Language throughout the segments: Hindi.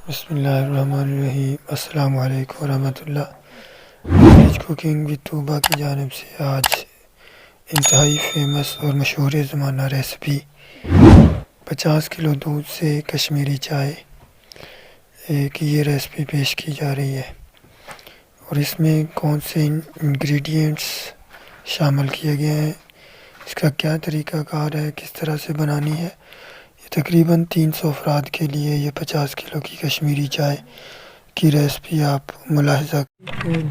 बिस्मिल्लाहिर्रहमानिर्रहीम। अस्सलामु अलैकुम वरहमतुल्लाह। वेज कुकिंग विद तूबा की जानिब से आज इंतहाई फेमस और मशहूर ज़माना रेसिपी 50 किलो दूध से कश्मीरी चाय की ये रेसिपी पेश की जा रही है। और इसमें कौन से इंग्रेडिएंट्स शामिल किए गए हैं, इसका क्या तरीक़ाकार है, किस तरह से बनानी है। ये तकरीबन 300 अफराद के लिए ये 50 किलो की कश्मीरी चाय की रेसिपी आप मुलाहिज़ा।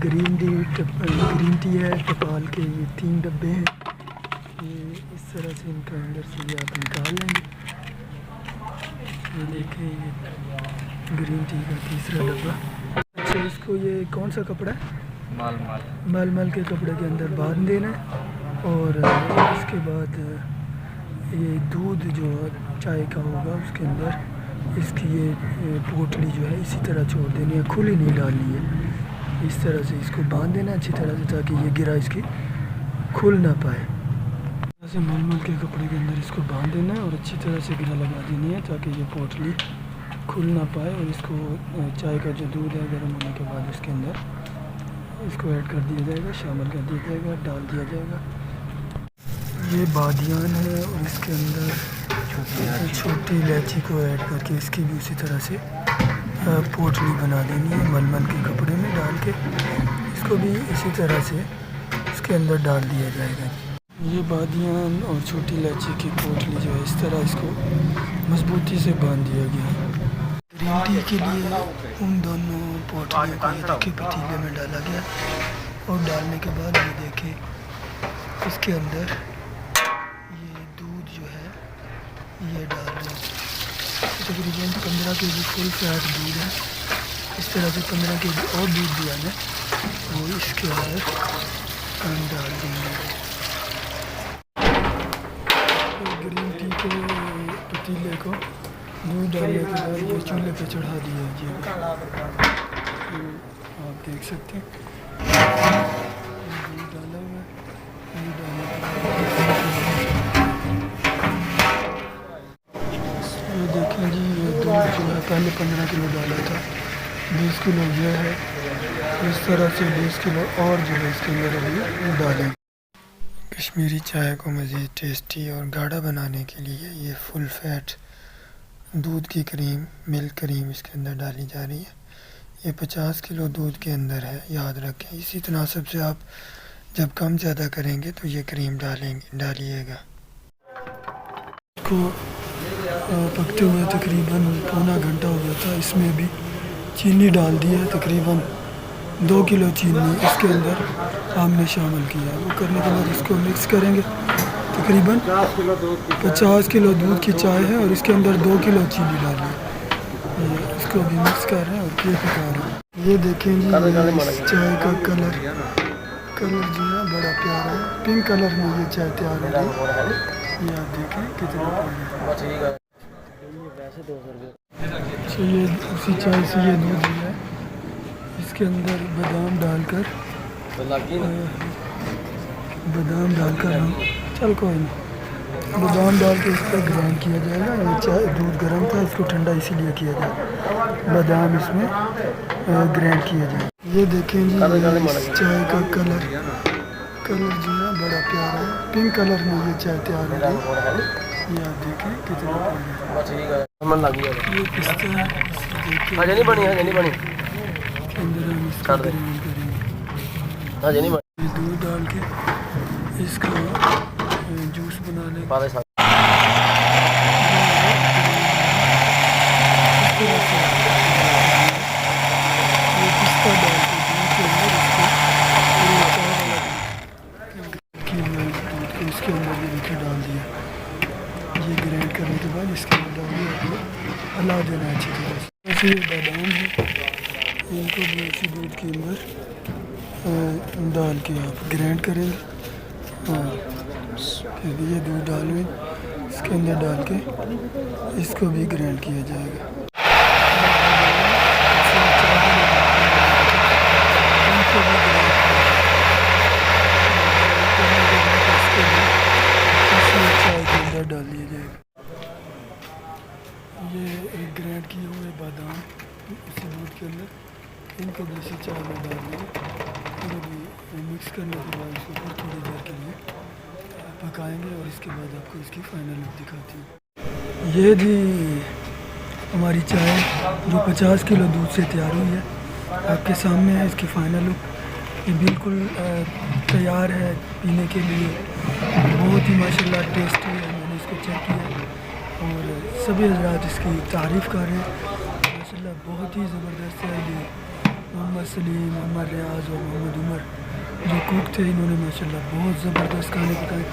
ग्रीन टी है टपाल के, ये 3 डब्बे हैं। ये इस तरह से इनका अंदर से ये आप निकाल लेंगे। ये देखें, ये ग्रीन टी का तीसरा डब्बा। अच्छा, इसको ये कौन सा कपड़ा है? मल के कपड़े के अंदर बांध देना है। और इसके बाद ये दूध जो चाय का होगा उसके अंदर इसकी ये पोटली जो है इसी तरह छोड़ देनी है, खुली नहीं डालनी है। इस तरह से इसको बांध देना अच्छी तरह से, ताकि ये गिरा इसकी खुल ना पाए। ऐसे मलमल के कपड़े के अंदर इसको बांध देना है और अच्छी तरह से गिरा लगा देनी है, ताकि ये पोटली खुल ना पाए। और इसको चाय का जो दूध है गर्म होने के बाद इसके अंदर इसको ऐड कर दिया जाएगा, शामिल कर दिया जाएगा, डाल दिया जाएगा। ये बादियान है और इसके अंदर छोटी इलायची को ऐड करके इसकी भी उसी तरह से पोटली बना देनी है। मलमल के कपड़े में डाल के इसको भी इसी तरह से इसके अंदर डाल दिया जाएगा। ये बादियान और छोटी इलायची की पोटली जो है इस तरह इसको मजबूती से बांध दिया गया है। ग्रीन टी के लिए उन दोनों पोटलियों को ये देखिए पतीले में डाला गया और डालने के बाद ये देखें इसके अंदर दूध जो है ये डाल दें। तकरीबन 15 केजी फुल फैट दूध है। इस तरह से 15 केजी और दूध दिया है वो इसके अंदर हम डाल देंगे। ग्रीन टी के पतीले को दूध डालने के बाद ये चूल्हे पे चढ़ा दिया जाएगा। आप देख सकते हैं दूध डाला हुआ है। दूध डालने के बाद ये देखें जी, ये दूध जो है पहले 15 किलो डाला था, 20 किलो ये है। इस तरह से 20 किलो और जो है इसके अंदर अभी डालें। कश्मीरी चाय को मज़ीद टेस्टी और गाढ़ा बनाने के लिए ये फुल फैट दूध की क्रीम, मिल्क क्रीम इसके अंदर डाली जा रही है। ये 50 किलो दूध के अंदर है, याद रखें। इसी तनासब से आप जब कम ज़्यादा करेंगे तो ये क्रीम डालिएगा। इसको पकते हुए तकरीबन पौना घंटा हो गया था। इसमें भी चीनी डाल दी है, तकरीबन 2 किलो चीनी इसके अंदर हमने शामिल किया है। वो करने के बाद इसको मिक्स करेंगे। तकरीबन 50 किलो दूध की चाय है और इसके अंदर 2 किलो चीनी डाली है। इसको भी मिक्स कर रहे हैं और फिर पका रहे हैं। ये देखें जी, चाय का कलर जो है बड़ा प्यारा है। पिंक कलर में ये चाय तैयार हो रही है। ये आप देखें कितना ये उसी चाय से ये दूध लिया है। इसके अंदर बादाम डालकर हम चल कोई नहीं, बादाम डाल के इस पर ग्राइंड किया जाएगा। ये चाय दूध गर्म था, इसको ठंडा इसीलिए किया जाए, बादाम इसमें ग्राइंड किया जाए। ये देखें जी, चाय का कलर जो है बड़ा प्यारा है। पिंक कलर में ये चाय तैयार हो रही है। ये आप देखें कितना ये पिस्ता है। अंदर हम इसको ग्राइंड करेंगे। दूध डाल के इसका जूस बना लेंगे। ये पिस्ता डाल के दूध को इसके अंदर ये देखिए डाल दिया। ये ग्राइंड करने के बाद इसके अंदर डाल हिला देना अच्छी तरह से। ऐसे ये बादाम है, इनको भी इसी दूध के अंदर डाल के आप ग्राइंड करेंगे। फिर ये दूध डालें, इसके अंदर डाल के इसको भी ग्राइंड किया जाएगा। डाल दिया जाएगा। ये ग्राइंड किए हुए बादाम उसी दूध के अंदर इनको भी इसी चाय में डाल देंगे और अभी मिक्स करने के बाद इसको फिर थोड़ी देर के लिए पकाएंगे और इसके बाद आपको इसकी फाइनल लुक दिखाती हूँ। ये जी हमारी चाय जो 50 किलो दूध से तैयार हुई है आपके सामने है। इसकी फाइनल लुक ये बिल्कुल तैयार है पीने के लिए। बहुत ही माशाल्लाह टेस्टी है। मैंने इसको चेक किया और सभी हज़रात इसकी तारीफ़ कर रहे हैं। माशाल्लाह बहुत ही ज़बरदस्त है। ये मोहम्मद सलीम, मोहम्मद रियाज और मोहम्मद उमर जो कुक थे इन्होंने माशाल्लाह बहुत ज़बरदस्त खाने पकाए।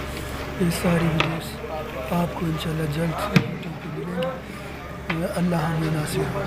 ये सारी वीडियोस आपको इंशाल्लाह जल्द यूट्यूब पे मिलेंगी। अल्लाह हमें नासिर हो।